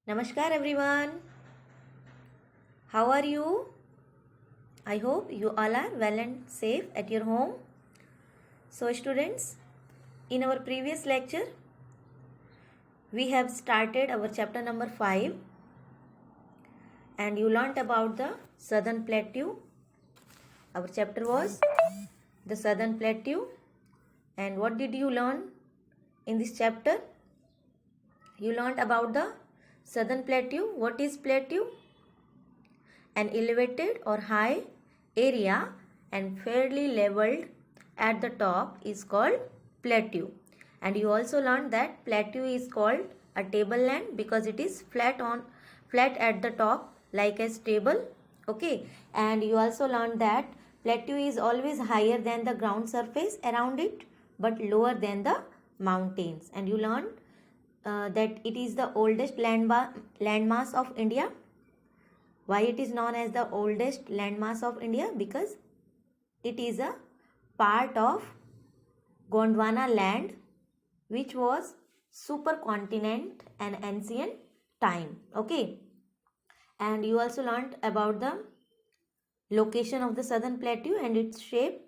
Namaskar everyone. How are you? I hope you all are well and safe at your home. So students, in our previous lecture, we have started our chapter number 5 and you learnt about the Southern Plateau. Our chapter was the Southern Plateau, and what did you learn in this chapter? You learnt about the Southern Plateau. What is plateau? An elevated or high area and fairly leveled at the top is called plateau. And you also learned that plateau is called a tableland because it is flat at the top like a table. Okay, and you also learned that plateau is always higher than the ground surface around it but lower than the mountains. And you learned that it is the oldest landmass of India. Why it is known as the oldest landmass of India? Because it is a part of Gondwana land, which was supercontinent and ancient time. Okay, and you also learned about the location of the Southern Plateau and its shape.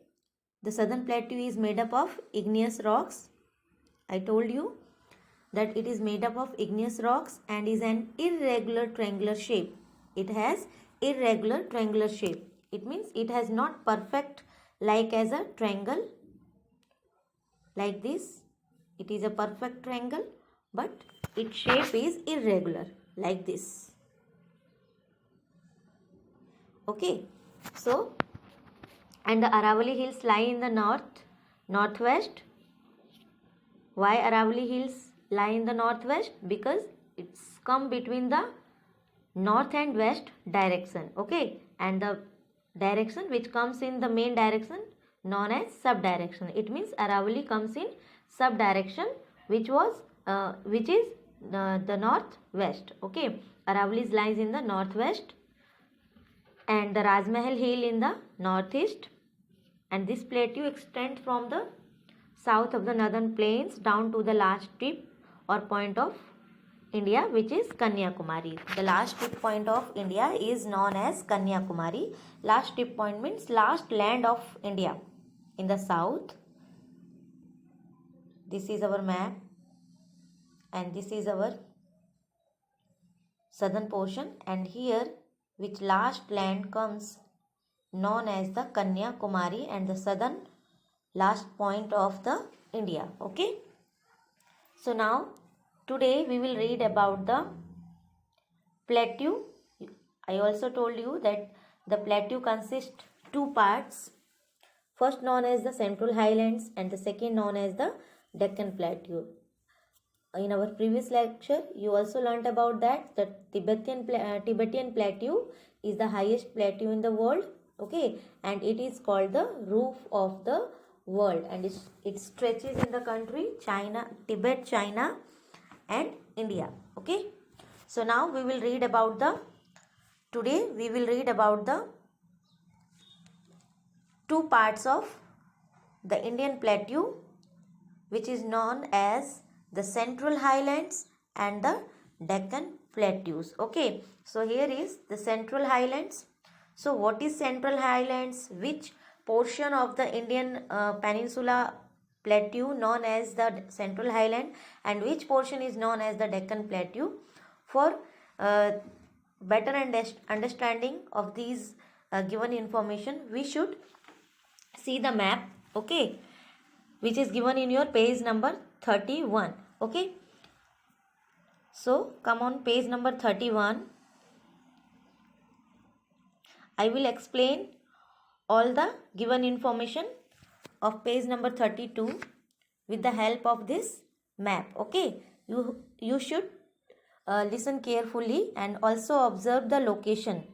The Southern Plateau is made up of igneous rocks. I told you that it is made up of igneous rocks and is an irregular triangular shape. It has irregular triangular shape. It means it has not perfect like as a triangle like this. It is a perfect triangle, but its shape is irregular like this. Okay, so and the Aravalli Hills lie in the northwest. Why Aravalli Hills lie in the northwest? Because it's come between the north and west direction. Okay, and the direction which comes in the main direction known as subdirection. It means Aravalli comes in subdirection which is the northwest. Okay, Aravalli lies in the northwest and the Rajmahal Hill in the northeast, and this plateau extends from the south of the northern plains down to the last tip or point of India, which is Kanyakumari. The last tip point of India is known as Kanyakumari. Last tip point means last land of India in the south. This is our map and this is our southern portion, and here which last land comes known as the Kanyakumari and the southern last point of the India. Okay, so now today we will read about the plateau. I also told you that the plateau consists two parts. First known as the Central Highlands and the second known as the Deccan Plateau. In our previous lecture, you also learnt about that the Tibetan Plateau is the highest plateau in the world. Okay, and it is called the roof of the world, and it stretches in the country China, Tibet, China and India. Okay, so now we will read about the two parts of the Indian plateau, which is known as the Central Highlands and the Deccan Plateaus. Okay, so here is the Central Highlands. So what is Central Highlands? Which portion of the Indian peninsula plateau known as the Central Highland and which portion is known as the Deccan Plateau? For better understanding of these given information, we should see the map, okay, which is given in your page number 31. Okay, so come on page number 31. I will explain all the given information of page number 32 with the help of this map. Okay, you should listen carefully and also observe the location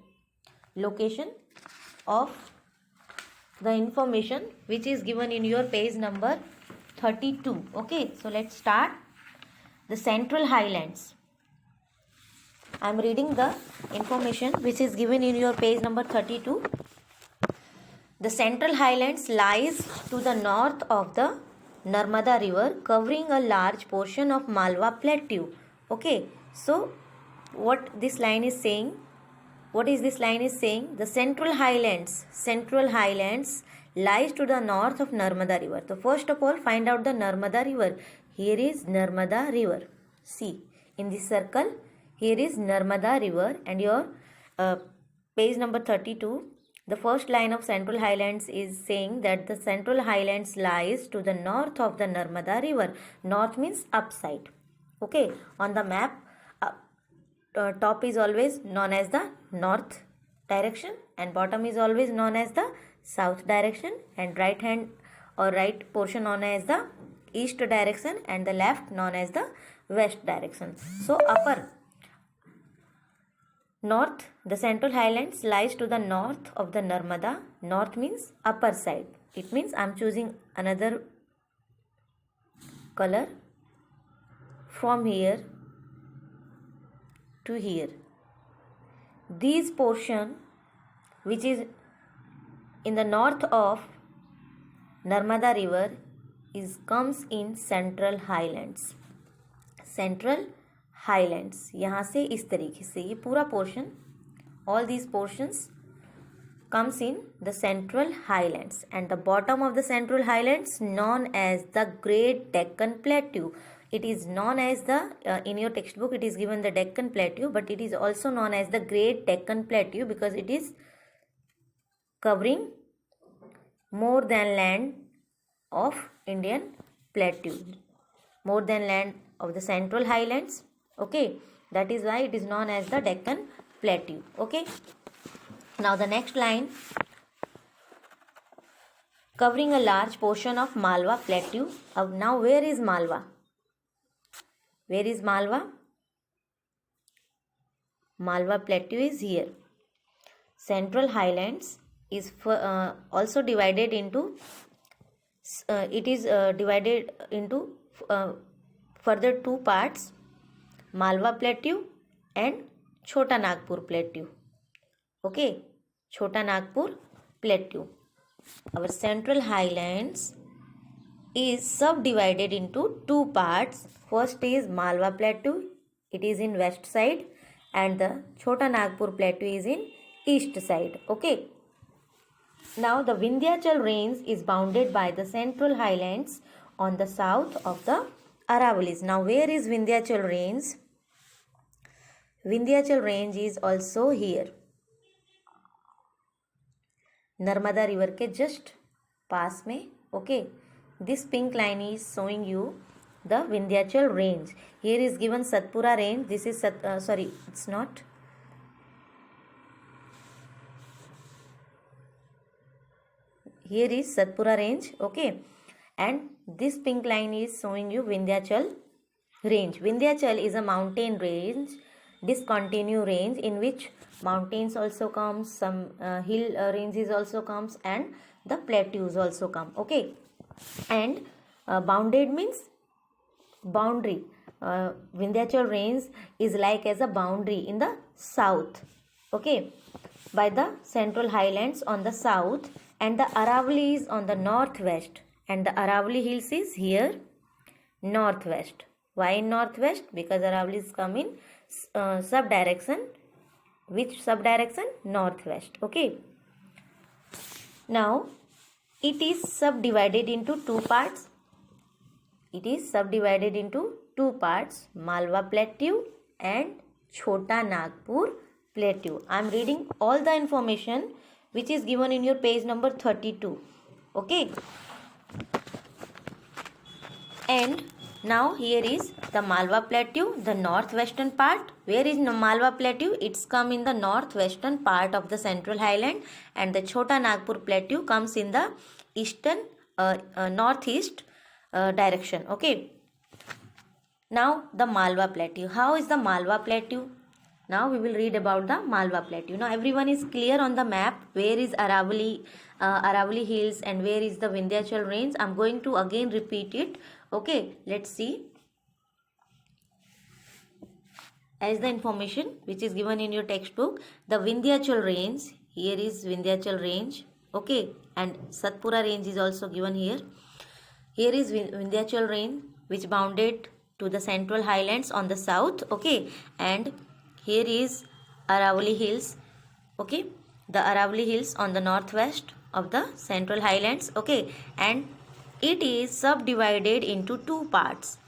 of the information which is given in your page number 32. Okay, so let's start. The Central Highlands. I am reading the information which is given in your page number 32. The Central Highlands lies to the north of the Narmada River, covering a large portion of Malwa Plateau. Okay, so what this line is saying? What is this line is saying? The Central Highlands lies to the north of Narmada river. So first of all, find out the Narmada river. Here is Narmada river. See, in this circle, here is Narmada river, and your page number 32. The first line of Central Highlands is saying that the Central Highlands lies to the north of the Narmada river. North means upside. Okay, on the map, top is always known as the north direction and bottom is always known as the south direction, and right hand or right portion known as the east direction and the left known as the west direction. So upper north, the Central Highlands lies to the north of the Narmada. North means upper side. It means I am choosing another color from here to here. This portion which is in the north of Narmada river comes in Central Highlands. Central Highlands, यहाँ से इस तरीके से ये पूरा portion, all these portions comes in the Central Highlands, and the bottom of the Central Highlands known as the Great Deccan Plateau. It is known as the, in your textbook it is given the Deccan Plateau, but it is also known as the Great Deccan Plateau because it is covering more than land of Indian Plateau, more than land of the Central Highlands. Okay, that is why it is known as the Deccan Plateau. Okay, now the next line, covering a large portion of Malwa Plateau. Now where is Malwa? Where is Malwa? Malwa Plateau is here. Central Highlands is also divided into, divided into further two parts, Malwa Plateau and Chota Nagpur Plateau. Okay, Chota Nagpur Plateau. Our Central Highlands is subdivided into two parts. First is Malwa Plateau, it is in west side, and the Chota Nagpur Plateau is in east side. Okay. Now the Vindhyachal range is bounded by the Central Highlands on the south of the Aravalis. Now where is Vindhyachal range? Vindhyachal range is also here. Narmada river के just पास में. Okay, this pink line is showing you the Vindhyachal range. Here is given Satpura range. This is sorry, it's not. Here is Satpura range. Okay, and this pink line is showing you Vindhyachal range. Vindhyachal is a mountain range, discontinuous range in which mountains also comes, some hill ranges also comes, and the plateaus also come. Okay, and bounded means boundary. Vindhyachal range is like as a boundary in the south. Okay, by the Central Highlands on the south, and the Aravali is on the northwest, and the Aravali hills is here northwest. Why in northwest? Because Aravalis come in subdirection. Which subdirection? Northwest. Okay. Now it is subdivided into two parts. It is subdivided into two parts, Malwa Plateau and Chota Nagpur Plateau. I am reading all the information which is given in your page number 32. Okay. And now here is the Malwa Plateau, the northwestern part. Where is Malwa Plateau? It's come in the northwestern part of the Central Highland, and the Chota Nagpur Plateau comes in the eastern northeast direction. Okay. Now the Malwa Plateau. How is the Malwa Plateau? Now we will read about the Malwa Plateau. Now everyone is clear on the map where is Aravali hills and where is the Vindhyachal range. I am going to again repeat it. Okay, let's see. As the information which is given in your textbook, the Vindhyachal range, here is Vindhyachal range. Okay, and Satpura range is also given here. Here is Vindhyachal range which bounded to the Central Highlands on the south. Okay, and Here is Aravalli Hills. Okay, the Aravalli Hills on the northwest of the Central Highlands. Okay, and it is subdivided into two parts.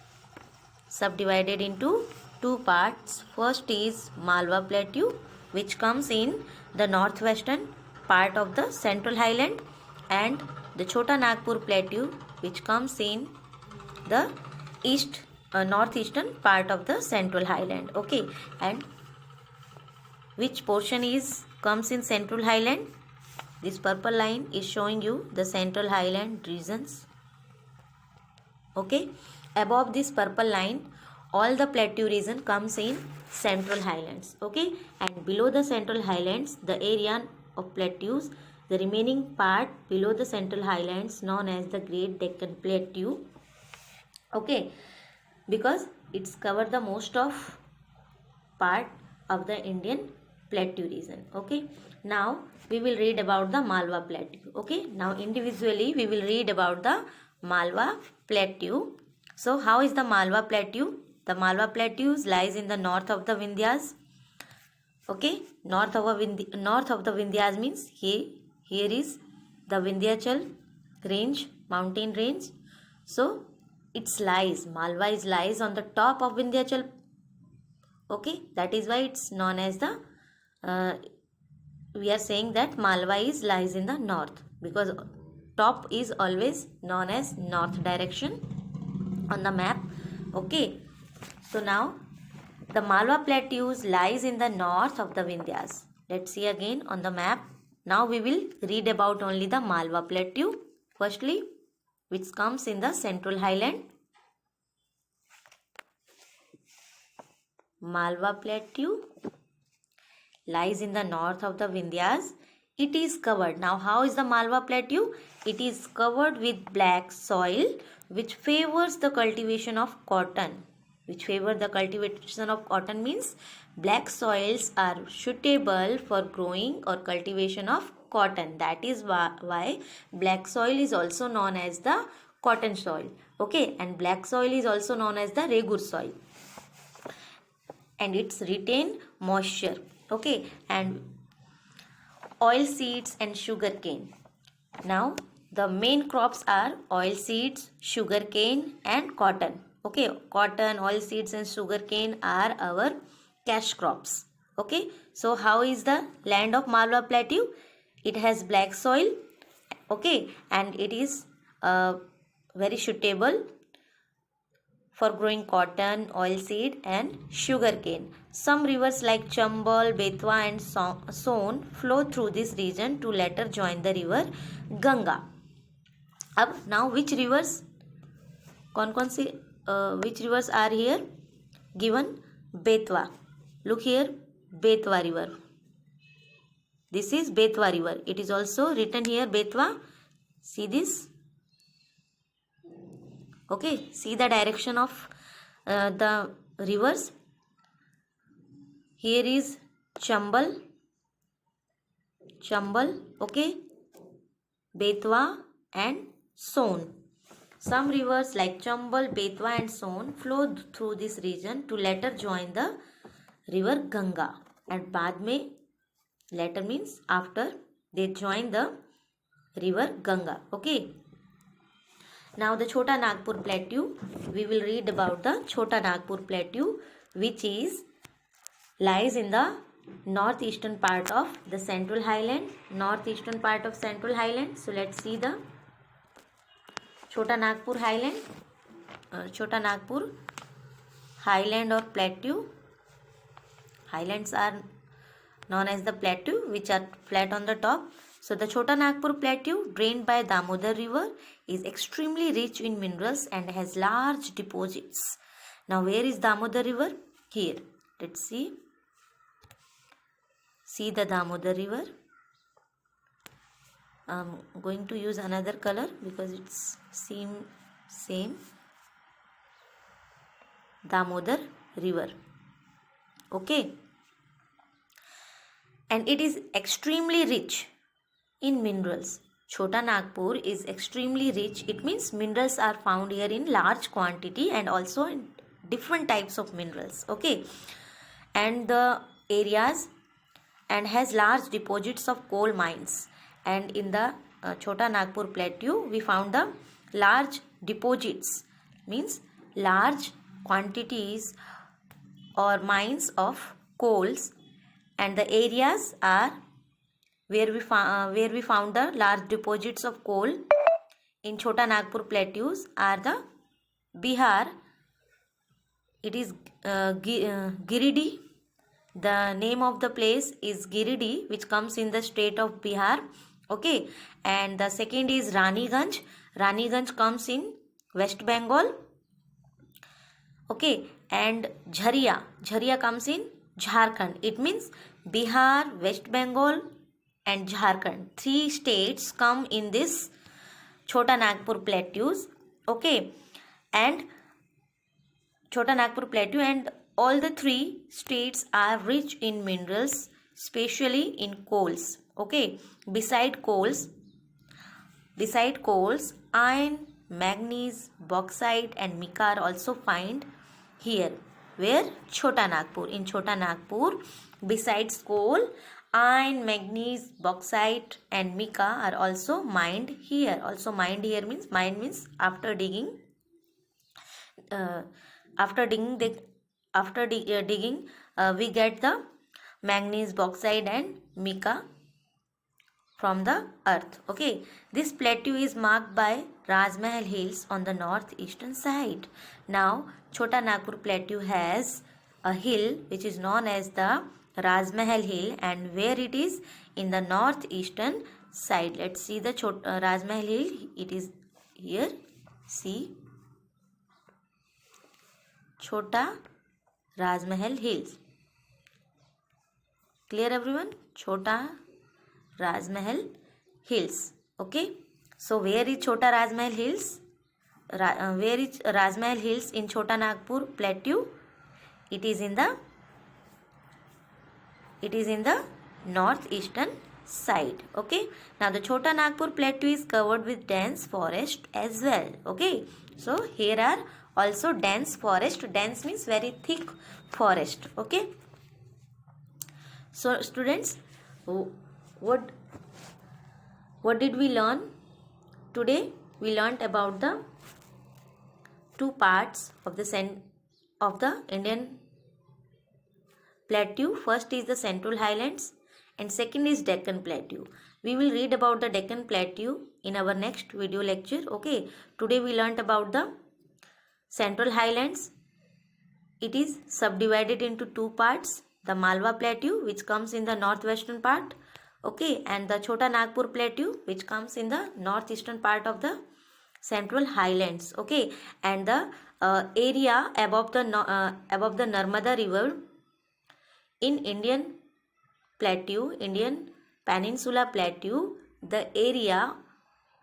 First is Malwa Plateau, which comes in the northwestern part of the Central Highland, and the Chota Nagpur Plateau, which comes in the northeastern part of the Central Highland. Okay, and which portion comes in Central Highland? This purple line is showing you the Central Highland regions. Okay, above this purple line, all the plateau region comes in Central Highlands. Okay, and below the Central Highlands, the area of plateaus, the remaining part below the Central Highlands, known as the Great Deccan Plateau. Okay, because it's covered the most of part of the Indian plateau region. Okay, now we will read about the Malwa Plateau. Okay, now individually we will read about the Malwa Plateau. So how is the Malwa Plateau? The Malwa Plateau lies in the north of the Vindhyas. Okay, north of the Vindhyas means here is the Vindhyachal range, mountain range. So Malwa lies on the top of Vindhyachal. Okay, that is why it's known as the we are saying that Malwa lies in the north, because top is always known as north direction on the map. Okay, so now the Malwa Plateau lies in the north of the Vindhyas. Let's see again on the map. Now we will read about only the Malwa Plateau. Firstly, which comes in the Central Highland. Malwa Plateau lies in the north of the Vindhyas. It is covered. Now how is the Malwa Plateau? It is covered with black soil which favors the cultivation of cotton. Means black soils are suitable for growing or cultivation of cotton. That is why black soil is also known as the cotton soil. Okay, and black soil is also known as the regur soil, and it's retain moisture. Okay, and oil seeds and sugar cane. Now the main crops are oil seeds, sugar cane and cotton. Okay, cotton, oil seeds and sugar cane are our cash crops. Okay, so how is the land of Malwa Plateau? It has black soil. Okay, and it is very suitable for growing cotton, oilseed and sugar cane. Some rivers like Chambal, Betwa and Son flow through this region to later join the river Ganga. Now which rivers are here given? Betwa. Look here, Betwa river. This is Betwa river. It is also written here Betwa. See this? Okay, see the direction of the rivers. Here is Chambal, okay, Betwa and Son. Some rivers like Chambal, Betwa and Son flow through this region to later join the river Ganga. And बाद में, later means after they join the river Ganga. Okay. Now the Chota Nagpur Plateau. We will read about the Chota Nagpur Plateau, which lies in the northeastern part of the Central Highland. So let's see the Chota Nagpur Highland. Chota Nagpur Highland or Plateau. Highlands are known as the plateau, which are flat on the top. So the Chota Nagpur Plateau, drained by Damodar River, is extremely rich in minerals and has large deposits. Now where is Damodar River? Here. Let's see. See the Damodar River. I'm going to use another color because it's same. Damodar River. Okay. And it is extremely rich in minerals. Chota Nagpur is extremely rich. It means minerals are found here in large quantity and also in different types of minerals. Okay. and the areas and has large deposits of coal mines. And in the Chota Nagpur Plateau we found the large deposits, means large quantities or mines of coals, and the areas are where we found the large deposits of coal in Chota Nagpur plateaus are the Bihar. It is Giridih. The name of the place is Giridih, which comes in the state of Bihar. Okay, and the second is Raniganj. Raniganj comes in West Bengal. Okay, and Jharia. Jharia comes in Jharkhand. It means Bihar, West Bengal, and Jharkhand. 3 states come in this Chota Nagpur plateaus. Okay, and Chota Nagpur Plateau, and all the 3 states are rich in minerals, especially in coals. Okay, beside coals, iron, manganese, bauxite, and mica are also found here. Where? Chota Nagpur. In Chota Nagpur, besides coal, iron, manganese, bauxite, and mica are also mined here. Also mined here means, mine means after digging. Digging, we get the manganese, bauxite, and mica from the earth. Okay, this plateau is marked by Rajmahal Hills on the northeastern side. Now, Chota Nagpur Plateau has a hill which is known as the Rajmahal Hill, and where it is? In the northeastern side. Let's see the Rajmahal Hill. It is here. See, Chota Rajmahal Hills. Clear everyone? Chota Rajmahal Hills. Okay. So where is Chota Rajmahal Hills? Where is Rajmahal Hills in Chota Nagpur Plateau? It is in the northeastern side. Okay. Now the Chota Nagpur Plateau is covered with dense forest as well. Okay. So here are also dense forest. Dense means very thick forest. Okay. So students, what did we learn today? We learnt about the 2 parts of the Indian plateau. First is the Central Highlands and second is Deccan Plateau. We will read about the Deccan Plateau in our next video lecture. Okay. Today we learnt about the Central Highlands. It is subdivided into 2 parts. The Malwa Plateau, which comes in the northwestern part. Okay. And the Chota Nagpur Plateau, which comes in the northeastern part of the Central Highlands. Okay. And the area above the Narmada River in Indian Peninsula Plateau, the area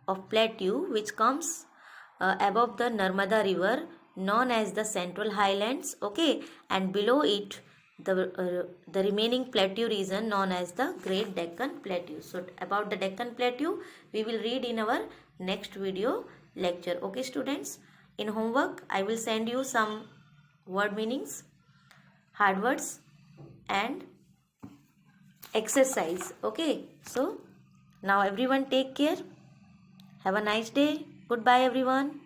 of plateau which comes above the Narmada River known as the Central Highlands. Okay, and below it the remaining plateau region known as the Great Deccan Plateau. So about the Deccan Plateau we will read in our next video lecture. Okay students, in homework I will send you some word meanings, hard words, and exercise. Okay, so now everyone take care. Have a nice day. Goodbye everyone.